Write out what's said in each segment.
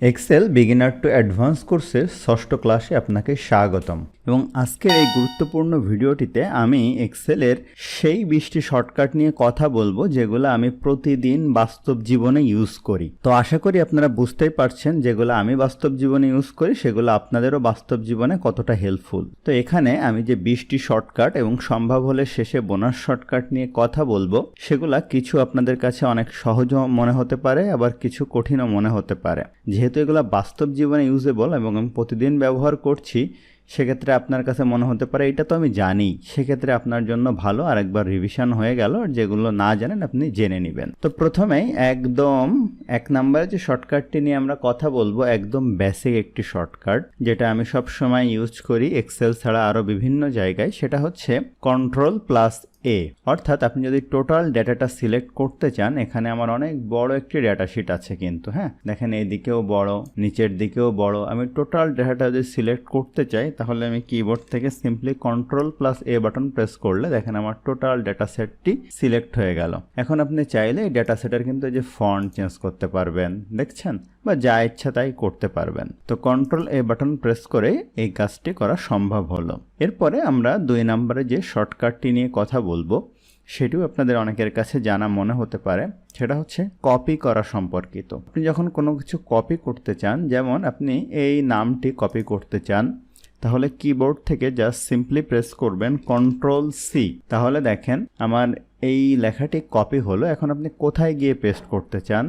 Excel beginner to advance কোর্সের ষষ্ঠ ক্লাসে আপনাকে স্বাগতম। এবং আজকের এই গুরুত্বপূর্ণ ভিডিওটিতে আমি এক্সেলের সেই 20টি শর্টকাট নিয়ে কথা বলবো যেগুলো আমি প্রতিদিন বাস্তব জীবনে ইউজ করি। তো আশা করি আপনারা বুঝতেই পারছেন যেগুলো আমি বাস্তব জীবনে ইউজ করি সেগুলো আপনাদেরও বাস্তব জীবনে কতটা হেল্পফুল। তো এখানে আমি যে 20টি শর্টকাট এবং সম্ভব হলে শেষে বোনাস শর্টকাট নিয়ে কথা বলবো, সেগুলা কিছু আপনাদের কাছে অনেক সহজ মনে হতে পারে, আবার কিছু কঠিনও মনে হতে পারে। যেহেতু এগুলো বাস্তব জীবনে ইউজেবল এবং আমি প্রতিদিন ব্যবহার করছি, সেক্ষেত্রে আপনার কাছে মনে হতে পারে এটা তো আমি জানি, সেক্ষেত্রে আপনার জন্য ভালো আরেকবার রিভিশন হয়ে গেল। আর যেগুলো না জানেন আপনি জেনে নেবেন। তো প্রথমেই একদম 1 নম্বরে যে শর্টকাটটি নিয়ে আমরা কথা বলবো, একদম বেসিক একটি শর্টকাট যেটা আমি সব সময় ইউজ করি এক্সেল ছাড়া আরও বিভিন্ন জায়গায়, সেটা হচ্ছে Ctrl+A। অর্থাৎ আপনি যদি টোটাল ডেটাটা সিলেক্ট করতে চান, এখানে আমার অনেক বড় একটি ডেটা শিট আছে কিন্তু হ্যাঁ, দেখেন এইদিকেও বড়, নিচের দিকেও বড়। আমি টোটাল ডেটাটা যদি সিলেক্ট করতে চাই তাহলে আমি কিবোর্ড থেকে সিম্পলি Ctrl+A বাটন প্রেস করলে দেখেন আমার টোটাল ডেটা সেটটি সিলেক্ট হয়ে গেল। এখন আপনি চাইলে এই ডেটা সেটের কিন্তু এই যে ফন্ট চেঞ্জ করতে পারবেন, দেখছেন, বা যা ইচ্ছা তাই করতে পারবেন। তো Ctrl+A বাটন প্রেস করে এই কাজটি করা সম্ভব হলো। এরপরে আমরা 2 নম্বরে যে শর্টকাটটি নিয়ে কথা বলবো সেটিও আপনাদের অনেকের কাছে জানা মনে হতে পারে, সেটা হচ্ছে কপি করা সম্পর্কিত। আপনি যখন কোনো কিছু কপি করতে চান, যেমন আপনি এই নামটি কপি করতে চান, তাহলে কিবোর্ড থেকে জাস্ট সিম্পলি প্রেস করবেন Ctrl+C। তাহলে দেখেন আমার এই লেখাটি কপি হলো। এখন আপনি কোথায় গিয়ে পেস্ট করতে চান,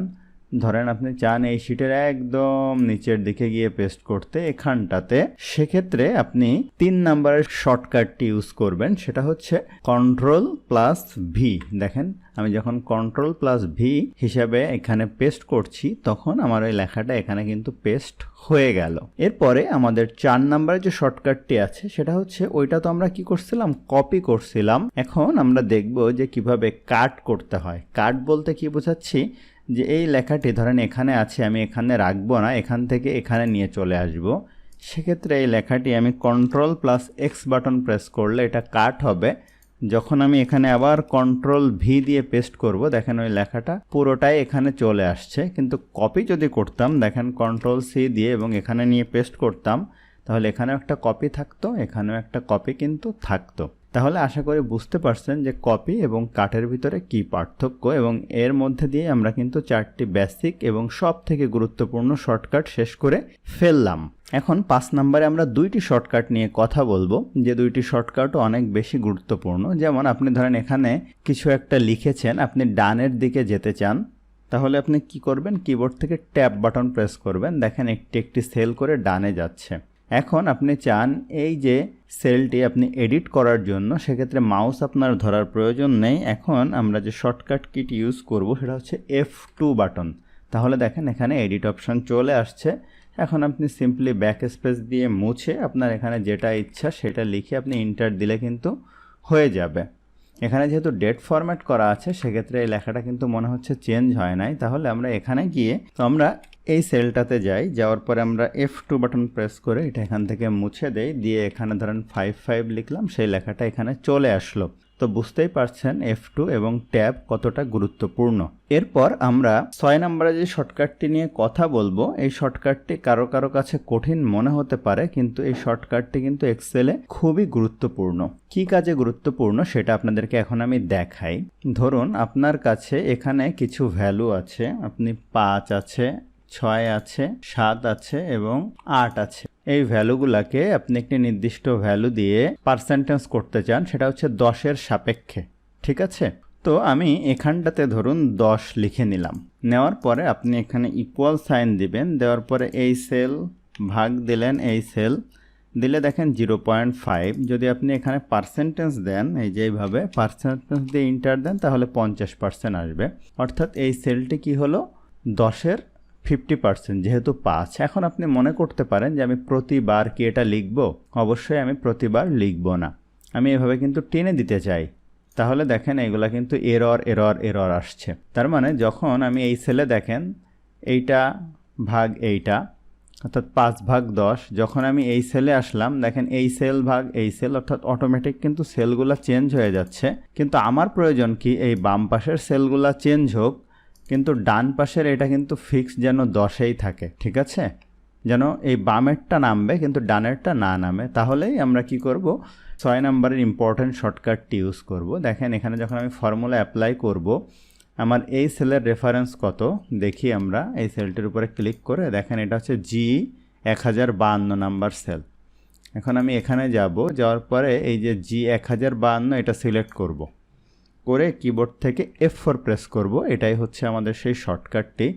ধরেন আপনি চান এই শিটের একদম নিচের দিকে গিয়ে পেস্ট করতে, এখানটাতে, সেক্ষেত্রে আপনি 3 নম্বরের শর্টকাটটি ইউজ করবেন, সেটা হচ্ছে Ctrl+V। দেখেন আমি যখন Ctrl+V হিসাবে এখানে পেস্ট করছি তখন আমার ওই লেখাটা এখানে কিন্তু পেস্ট হয়ে গেল। এরপরে আমাদের 4 নম্বরের যে শর্টকাটটি আছে সেটা হচ্ছে, ওইটা তো আমরা কি করছিলাম, কপি করছিলাম। এখন আমরা দেখব যে কিভাবে কাট করতে হয়। কাট বলতে কি বোঝাচ্ছি, যে এই লেখাটি ধরেন এখানে আছে, আমি এখানে রাখবো না, এখান থেকে এখানে নিয়ে চলে আসব। সেক্ষেত্রে এই লেখাটি আমি Ctrl+X বাটন প্রেস করলে এটা কাট হবে। যখন আমি এখানে আবার Ctrl+V দিয়ে পেস্ট করব, দেখেন ওই লেখাটা পুরোটাই এখানে চলে আসছে। কিন্তু কপি যদি করতাম, দেখেন Ctrl+C দিয়ে এবং এখানে নিয়ে পেস্ট করতাম, তাহলে এখানেও একটা কপি থাকতো, এখানেও একটা কপি কিন্তু থাকতো। তাহলে আশা করি বুঝতে পারছেন যে কপি এবং কাটের ভিতরে কি পার্থক্য, এবং এর মধ্যে দিয়ে আমরা কিন্তু 4টি বেসিক এবং সব থেকে গুরুত্বপূর্ণ শর্টকাট শেষ করে ফেললাম। এখন 5 নম্বরে আমরা 2টি শর্টকাট নিয়ে কথা বলবো, যে 2টি শর্টকাটও অনেক বেশি গুরুত্বপূর্ণ। যেমন আপনি ধরেন এখানে কিছু একটা লিখেছেন, আপনি ডানের দিকে যেতে চান, তাহলে আপনি কি করবেন, কিবোর্ড থেকে ট্যাব বাটন প্রেস করবেন, দেখেন একটি একটি সেল করে ডানে যাচ্ছে। এখন আপনি চান এই যে সেলটি আপনি এডিট করার জন্য, সেক্ষেত্রে মাউস আপনার ধরার প্রয়োজন নেই। এখন আমরা যে শর্টকাট কিট ইউজ করব সেটা হচ্ছে F2 বাটন। তাহলে দেখেন এখানে এডিট অপশন চলে আসছে। এখন আপনি সিম্পলি ব্যাক স্পেস দিয়ে মুছে আপনার এখানে যেটা ইচ্ছা সেটা লিখে আপনি ইন্টার দিলে কিন্তু হয়ে যাবে। এখানে যেহেতু ডেট ফরম্যাট করা আছে, সেক্ষেত্রে এই লেখাটা কিন্তু মনে হচ্ছে চেঞ্জ হয় নাই। তাহলে আমরা এখানে গিয়ে, তো আমরা এই সেলটাতে যাই, যাওয়ার পরে আমরা F2 বাটন প্রেস করে এটা এখান থেকে মুছে দেই, দিয়ে এখানে ধরেন 55 লিখলাম, সেই লেখাটা এখানে চলে আসলো। তো বুঝতেই পারছেন F2 এবং ট্যাব কতটা গুরুত্বপূর্ণ। এরপর আমরা 6 নম্বরে যে শর্টকাটটি নিয়ে কথা বলবো, এই শর্টকাটটি কারো কারো কাছে কঠিন মনে হতে পারে, কিন্তু এই শর্টকাটটি কিন্তু এক্সেলে খুবই গুরুত্বপূর্ণ। কি কাজে গুরুত্বপূর্ণ সেটা আপনাদেরকে এখন আমি দেখাই। ধরুন আপনার কাছে এখানে কিছু ভ্যালু আছে, আপনি 5 আছে, 6 আছে, 7 আছে এবং 8 আছে। এই ভ্যালুগুলাকে আপনি একটি নির্দিষ্ট ভ্যালু দিয়ে পার্সেন্টেজ করতে চান, সেটা হচ্ছে 10-এর সাপেক্ষে, ঠিক আছে? তো আমি এখানটাতে ধরুন 10 লিখে নিলাম। নেওয়ার পরে আপনি এখানে ইকুয়াল সাইন দিবেন, দেওয়ার পরে এই সেল ভাগ দিলেন, এই সেল দিলে দেখেন 0.5। যদি আপনি এখানে পার্সেন্টেজ দেন, এই যে এইভাবে পার্সেন্টেজ দিয়ে ইন্টার দেন, তাহলে 50% আসবে। অর্থাৎ এই সেলটি কি হলো, 10-এর 50%, যেহেতু 5। এখন আপনি মনে করতে পারেন যে আমি প্রতিবার কি এটা লিখব? অবশ্যই আমি প্রতিবার লিখব না, আমি এভাবে কিন্তু টেনে দিতে চাই। তাহলে দেখেন এইগুলা কিন্তু এরর এরর এরর আসছে। তার মানে যখন আমি এই সেলে দেখেন এইটা ভাগ এইটা, অর্থাৎ 5/10, যখন আমি এই সেলে আসলাম দেখেন এই সেল ভাগ এই সেল, অর্থাৎ অটোমেটিক কিন্তু সেলগুলা চেঞ্জ হয়ে যাচ্ছে। কিন্তু আমার প্রয়োজন কি, এই বাম পাশের সেলগুলা চেঞ্জ হোক, কিন্তু ডান পাশের এটা কিন্তু ফিক্স যেন 10-এই থাকে, ঠিক আছে? যেন এই বামেরটা নামবে কিন্তু ডানেরটা না নামে। তাহলেই আমরা কি করব, 6 নম্বরের ইম্পর্টেন্ট শর্টকাটটি ইউজ করব। দেখেন এখানে যখন আমি ফর্মুলা অ্যাপ্লাই করব, আমার এই সেলের রেফারেন্স কত দেখি আমরা এই সেলটির উপরে ক্লিক করে। দেখেন এটা হচ্ছে G1052 নাম্বার সেল। এখন আমি এখানে যাব, যাওয়ার পরে এই যে G1052 এটা সিলেক্ট করব, করে কিবোর্ড থেকে F4 প্রেস করব। এটাই হচ্ছে আমাদের সেই শর্টকাটটি।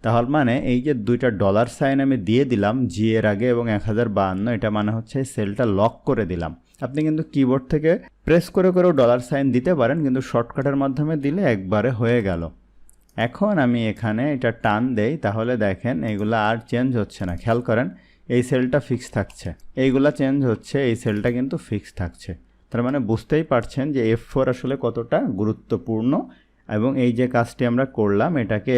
তাহলে মানে এই যে দুইটা ডলার সাইন আমি দিয়ে দিলাম G এর আগে এবং 1052, এটা মানে হচ্ছে সেলটা লক করে দিলাম। আপনি কিন্তু কিবোর্ড থেকে প্রেস করে করেও ডলার সাইন দিতে পারেন, কিন্তু শর্টকাটের মাধ্যমে দিলে একবারে হয়ে গেল। এখন আমি এখানে এটা টান দেই, তাহলে দেখেন এইগুলো আর চেঞ্জ হচ্ছে না। খেয়াল করেন এই সেলটা ফিক্স থাকছে, এইগুলা চেঞ্জ হচ্ছে, এই সেলটা কিন্তু ফিক্স থাকছে। তার মানে বুঝতেই পারছেন যে F4 আসলে কতটা গুরুত্বপূর্ণ। এবং এই যে কাজটি আমরা করলাম, এটাকে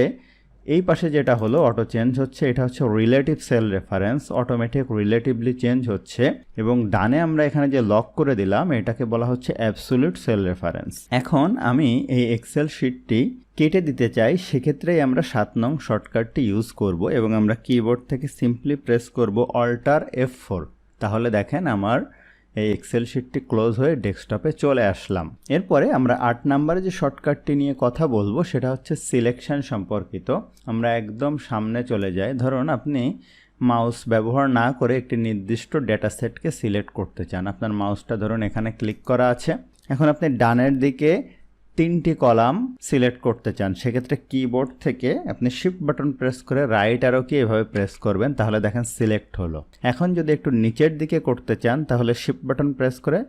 এই পাশে যেটা হলো অটো চেঞ্জ হচ্ছে, এটা হচ্ছে relative cell reference, automatic relatively change হচ্ছে। এবং ডানে আমরা এখানে যে লক করে দিলাম, এটাকে বলা হচ্ছে অ্যাবসোলিউট সেল রেফারেন্স। এখন আমি এই এক্সেল শিটটি কেটে দিতে চাই, সেক্ষেত্রেই আমরা 7 নং শর্টকাটটি ইউজ করব এবং আমরা কিবোর্ড থেকে সিম্পলি প্রেস করব অল্টার F4। তাহলে দেখেন আমার এই এক্সেল শিটটি ক্লোজ হয়ে ডেস্কটপে চলে আসলাম। এরপরে আমরা 8 নম্বরে যে শর্টকাটটি নিয়ে কথা বলবো সেটা হচ্ছে সিলেকশন সম্পর্কিত। আমরা একদম সামনে চলে যাই। ধরুন আপনি মাউস ব্যবহার না করে একটি নির্দিষ্ট ডেটা সেটকে সিলেক্ট করতে চান। আপনার মাউসটা ধরুন এখানে ক্লিক করা আছে। এখন আপনি ডানের দিকে 3টি কলাম সিলেক্ট করতে চান, সেক্ষেত্রে কিবোর্ড থেকে আপনি শিফট বাটন প্রেস করে রাইট অ্যারো কি এভাবে প্রেস করবেন, তাহলে দেখেন সিলেক্ট হলো। এখন যদি একটু নিচের দিকে করতে চান, তাহলে শিফট বাটন প্রেস করে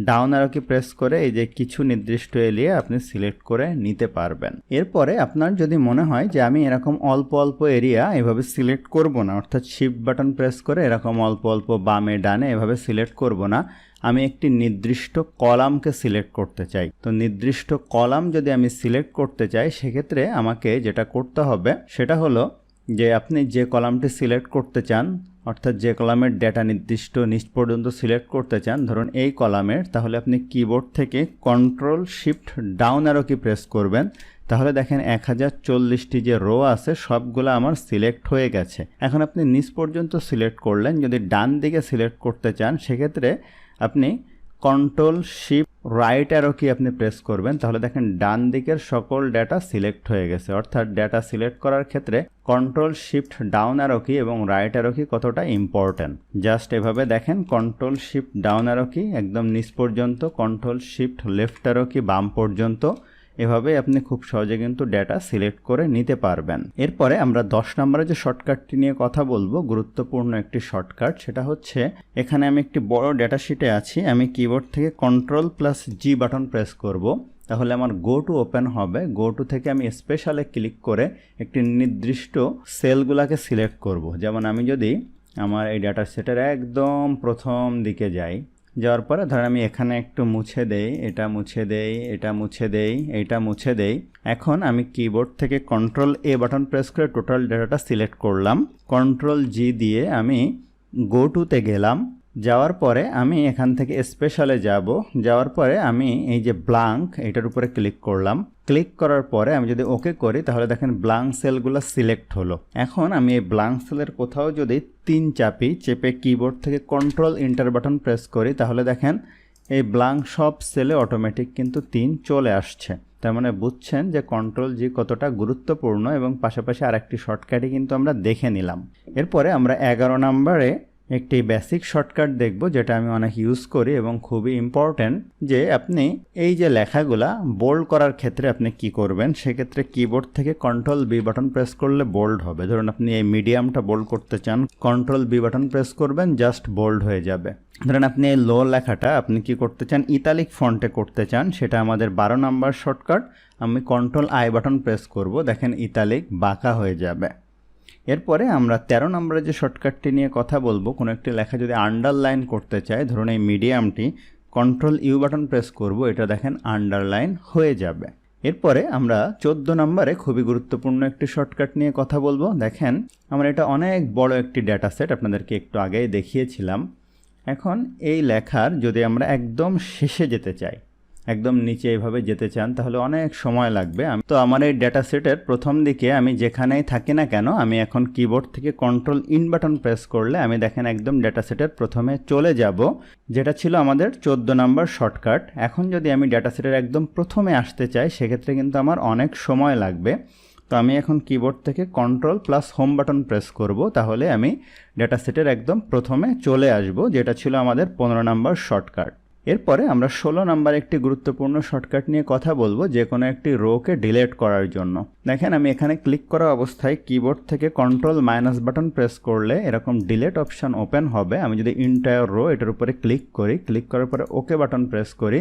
ডাউন অ্যারো কি প্রেস করে এই যে কিছু নির্দিষ্ট এরিয়া আপনি সিলেক্ট করে নিতে পারবেন। এরপরে আপনার যদি মনে হয় যে আমি এরকম অল্প অল্প এরিয়া এভাবে সিলেক্ট করব না, অর্থাৎ শিফট বাটন প্রেস করে এরকম অল্প অল্প বামে ডানে এভাবে সিলেক্ট করব না, আমি একটি নির্দিষ্ট কলামকে সিলেক্ট করতে চাই। তো নির্দিষ্ট কলাম যদি আমি সিলেক্ট করতে চাই, সেক্ষেত্রে আমাকে যেটা করতে হবে সেটা হলো যে আপনি যে কলামটি সিলেক্ট করতে চান, অর্থাৎ যে কলামের ডেটা নির্দিষ্ট নিচ পর্যন্ত সিলেক্ট করতে চান, ধরুন এই কলামের, তাহলে আপনি কিবোর্ড থেকে কন্ট্রোল শিফট ডাউন অ্যারো কি প্রেস করবেন। তাহলে দেখেন 1040টি যে রো আছে সবগুলো আমার সিলেক্ট হয়ে গেছে। এখন আপনি নিচ পর্যন্ত সিলেক্ট করলেন, যদি ডান দিকে সিলেক্ট করতে চান সেক্ষেত্রে আপনি কন্ট্রোল শিফট রাইট অ্যারো কি আপনি প্রেস করবেন। তাহলে দেখেন ডান দিকের সকল ডেটা সিলেক্ট হয়ে গেছে। অর্থাৎ ডেটা সিলেক্ট করার ক্ষেত্রে কন্ট্রোল শিফট ডাউন অ্যারো কি এবং রাইট অ্যারো কি কতটা ইম্পর্ট্যান্ট। জাস্ট এভাবে দেখেন কন্ট্রোল শিফট ডাউন অ্যারো কি একদম নিচ পর্যন্ত, কন্ট্রোল শিফট লেফট অ্যারো কি বাম পর্যন্ত, এভাবে আপনি খুব সহজে কিন্তু ডেটা সিলেক্ট করে নিতে পারবেন। এরপরে আমরা 10 নম্বরে যে শর্টকাটটি নিয়ে কথা বলবো, গুরুত্বপূর্ণ একটি শর্টকাট, সেটা হচ্ছে এখানে আমি একটি বড় ডেটা শিটে আছি, আমি কিবোর্ড থেকে Ctrl+G বাটন প্রেস করব, তাহলে আমার গো টু ওপেন হবে। গো টু থেকে আমি স্পেশালে ক্লিক করে একটি নির্দিষ্ট সেলগুলোকে সিলেক্ট করব। যেমন আমি যদি আমার এই ডেটা সেটের একদম প্রথম দিকে যাই, যাওয়ার পরে ধরেন আমি এখানে একটু মুছে দেই, এটা মুছে দেই, এটা মুছে দেই, এটা মুছে দেই। এখন আমি কিবোর্ড থেকে Ctrl+A বাটন প্রেস করে টোটাল ডেটাটা সিলেক্ট করলাম। Ctrl+G দিয়ে আমি গো টুতে গেলাম, যাওয়ার পরে আমি এখান থেকে স্পেশালে যাব, যাওয়ার পরে আমি এই যে ব্ল্যাঙ্ক এটার উপরে ক্লিক করলাম। ক্লিক করার পরে আমি যদি ওকে করি, তাহলে দেখেন ব্ল্যাঙ্ক সেলগুলো সিলেক্ট হলো। এখন আমি এই ব্ল্যাঙ্ক সেলের কোথাও যদি 3 চাপি, চেপে কিবোর্ড থেকে Ctrl+Enter বাটন প্রেস করি, তাহলে দেখেন এই ব্ল্যাঙ্ক সব সেলে অটোমেটিক কিন্তু 3 চলে আসছে। তার মানে বুঝছেন যে Ctrl+G কতটা গুরুত্বপূর্ণ। এবং পাশাপাশি আরেকটি শর্টকাটই কিন্তু আমরা দেখে নিলাম। এরপরে আমরা 11 নম্বরে একটি বেসিক শর্টকাট দেখব, যেটা আমি অনেক ইউজ করি এবং খুবই ইম্পর্ট্যান্ট, যে আপনি এই যে লেখাগুলা বোল্ড করার ক্ষেত্রে আপনি কি করবেন। সেক্ষেত্রে কিবোর্ড থেকে Ctrl+B বাটন প্রেস করলে বোল্ড হবে। ধরুন আপনি এই মিডিয়ামটা বোল্ড করতে চান, Ctrl+B বাটন প্রেস করবেন, জাস্ট বোল্ড হয়ে যাবে। ধরেন আপনি এই লো লেখাটা আপনি কি করতে চান, ইতালিক ফন্টে করতে চান, সেটা আমাদের 12 নম্বর শর্টকাট। আমি Ctrl+I বাটন প্রেস করব, দেখেন ইতালিক বাঁকা হয়ে যাবে। এরপরে আমরা 13 নম্বরে যে শর্টকাটটি নিয়ে কথা বলবো, কোনো একটি লেখা যদি আন্ডারলাইন করতে চাই, ধরুন এই মিডিয়ামটি, Ctrl+U বাটন প্রেস করব, এটা দেখেন আন্ডারলাইন হয়ে যাবে। এরপরে আমরা 14 নম্বরে খুবই গুরুত্বপূর্ণ একটি শর্টকাট নিয়ে কথা বলবো। দেখেন আমরা এটা অনেক বড় একটি ডেটা সেট, আপনাদেরকে একটু আগেই দেখিয়েছিলাম। এখন এই লেখার যদি আমরা একদম শেষে যেতে চাই, একদম নিচে এইভাবে যেতে চান তাহলে অনেক সময় লাগবে। তো আমার এই ডেটা সেটের প্রথম দিকে আমি যেখানেই থাকি না কেন আমি এখন কিবোর্ড থেকে কন্ট্রোল ইন বাটন প্রেস করলে আমি দেখেন একদম ডেটা সেটের প্রথমে চলে যাব, যেটা ছিল আমাদের 14 নাম্বার শর্টকাট। এখন যদি আমি ডেটা সেটের একদম প্রথমে আসতে চাই সেক্ষেত্রে কিন্তু আমার অনেক সময় লাগবে। তো আমি এখন কিবোর্ড থেকে control plus home button press করব, তাহলে আমি ডেটা সেটের একদম প্রথমে চলে আসব, যেটা ছিল আমাদের 15 নাম্বার শর্টকাট। এরপরে আমরা 16 নাম্বার একটি গুরুত্বপূর্ণ শর্টকাট নিয়ে কথা বলবো, যে কোনো একটি রোকে ডিলিট করার জন্য। দেখেন আমি এখানে ক্লিক করা অবস্থায় কিবোর্ড থেকে কন্ট্রোল মাইনাস বাটন প্রেস করলে এরকম ডিলিট অপশান ওপেন হবে। আমি যদি ইন্টায়ার রো এটার উপরে ক্লিক করি, ক্লিক করার পরে ওকে বাটন প্রেস করি,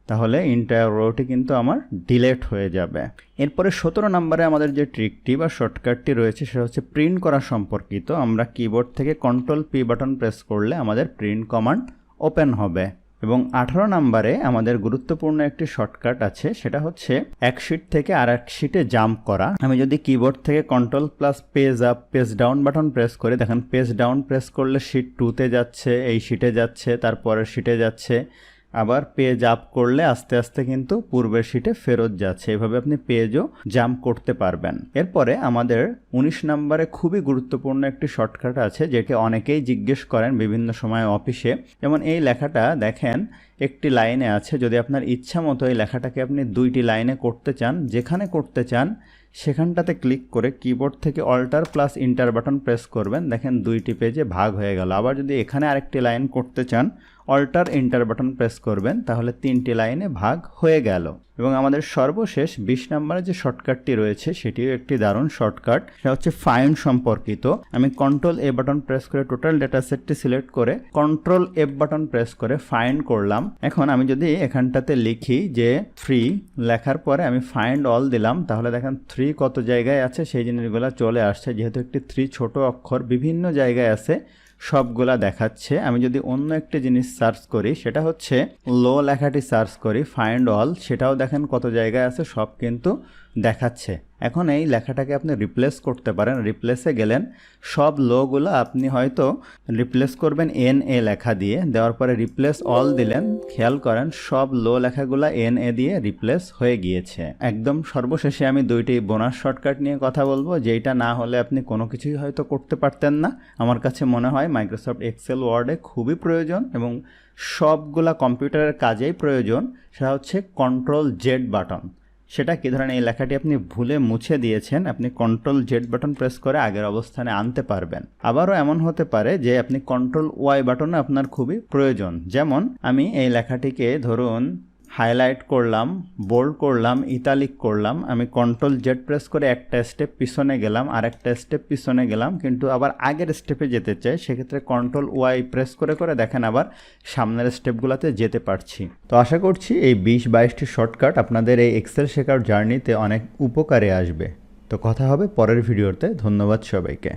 তাহলে ইন্টায়ার রোটি কিন্তু আমার ডিলিট হয়ে যাবে। এরপরে 17 নম্বরে আমাদের যে ট্রিকটি বা শর্টকাটটি রয়েছে সেটা হচ্ছে প্রিন্ট করা সম্পর্কিত। আমরা কিবোর্ড থেকে কন্ট্রোল পি বাটন প্রেস করলে আমাদের প্রিন্ট কমান্ড ওপেন হবে। এবং 18 নম্বরে আমাদের গুরুত্বপূর্ণ একটি শর্টকাট আছে, সেটা হচ্ছে এক শিট থেকে আর এক শিটে জাম্প করা। আমি যদি কিবোর্ড থেকে control plus page up page down button press করি, দেখেন পেজ ডাউন প্রেস করলে শিট 2তে যাচ্ছে, এই শিটে যাচ্ছে, তারপরের শিটে যাচ্ছে, আবার পেজ আপ করলে আস্তে আস্তে কিন্তু পূর্বের শিটে ফেরত যাচ্ছে। এভাবে আপনি পেজও জাম্প করতে পারবেন। এরপরে আমাদের 19 নম্বরে খুবই গুরুত্বপূর্ণ একটি শর্টকাট আছে, যেটি অনেকেই জিজ্ঞেস করেন বিভিন্ন সময় অফিসে। যেমন এই লেখাটা দেখেন একটি লাইনে আছে, যদি আপনার ইচ্ছা মতো এই লেখাটাকে আপনি 2টি লাইনে করতে চান, যেখানে করতে চান সেখানটাতে ক্লিক করে কিবোর্ড থেকে alt plus enter button press করবেন, দেখেন 2টি পেজে ভাগ হয়ে গেল। আবার যদি এখানে আরেকটি লাইন করতে চান অল্টার ইন্টার বাটন প্রেস করবেন, তাহলে 3টি লাইনে ভাগ হয়ে গেল। এবং আমাদের সর্বশেষ 20 নম্বরে যে শর্টকাটটি রয়েছে সেটিও একটি দারুণ শর্টকাট, সেটা হচ্ছে ফাইন্ড সম্পর্কিত। আমি কন্ট্রোল এ বাটন প্রেস করে টোটাল ডেটা সেটটি সিলেক্ট করে কন্ট্রোল এফ বাটন প্রেস করে ফাইন্ড করলাম। এখন আমি যদি এখানটাতে লিখি যে 3 লেখার পরে আমি ফাইন্ড অল দিলাম, তাহলে দেখেন 3 কত জায়গায় আছে সেই জিনিসগুলো চলে আসছে। যেহেতু একটি 3 ছোট অক্ষর বিভিন্ন জায়গায় আছে, সবগুলা দেখাচ্ছে। আমি যদি অন্য একটি জিনিস সার্চ করি, সেটা হচ্ছে লো লেখাটি সার্চ করি, ফাইন্ড অল, সেটাও দেখেন কত জায়গায় আছে, সব কিন্তু দেখাচ্ছে। এখন এই লেখাটাকে আপনি রিপ্লেস করতে পারেন। রিপ্লেসে গেলেন, সব লোগুলো আপনি হয়তো রিপ্লেস করবেন NA লেখা দিয়ে, দেওয়ার পরে রিপ্লেস অল দিলেন, খেয়াল করেন সব লো লেখাগুলো NA দিয়ে রিপ্লেস হয়ে গিয়েছে। একদম সর্বশেষে আমি 2টি বোনাস শর্টকাট নিয়ে কথা বলবো, যেটা না হলে আপনি কোনো কিছুই হয়তো করতে পারতেন না। আমার কাছে মনে হয় মাইক্রোসফট এক্সেল ওয়ার্ডে খুবই প্রয়োজন এবং সবগুলা কম্পিউটারের কাজেই প্রয়োজন। সেটা হচ্ছে কন্ট্রোল জেড বাটন। সেটা কি, ধরেন এই লেখাটি আপনি ভুলে মুছে দিয়েছেন, আপনি কন্ট্রোল জেড বাটন প্রেস করে আগের অবস্থানে আনতে পারবেন। আবারও এমন হতে পারে যে আপনি কন্ট্রোল ওয়াই বাটনে আপনার খুবই প্রয়োজন। যেমন আমি এই লেখাটিকে ধরুন হাইলাইট করলাম, বোল্ড করলাম, ইতালিক করলাম, আমি কন্ট্রোল জেড প্রেস করে একটা স্টেপ পিছনে গেলাম, আর একটা স্টেপ পিছনে গেলাম, কিন্তু আবার আগের স্টেপে যেতে চাই, সেক্ষেত্রে কন্ট্রোল ওয়াই প্রেস করে করে দেখেন আবার সামনের স্টেপগুলোতে যেতে পারছি। তো আশা করছি এই 20-22টি শর্টকাট আপনাদের এই এক্সেল শেখার জার্নিতে অনেক উপকারে আসবে। তো কথা হবে পরের ভিডিওতে। ধন্যবাদ সবাইকে।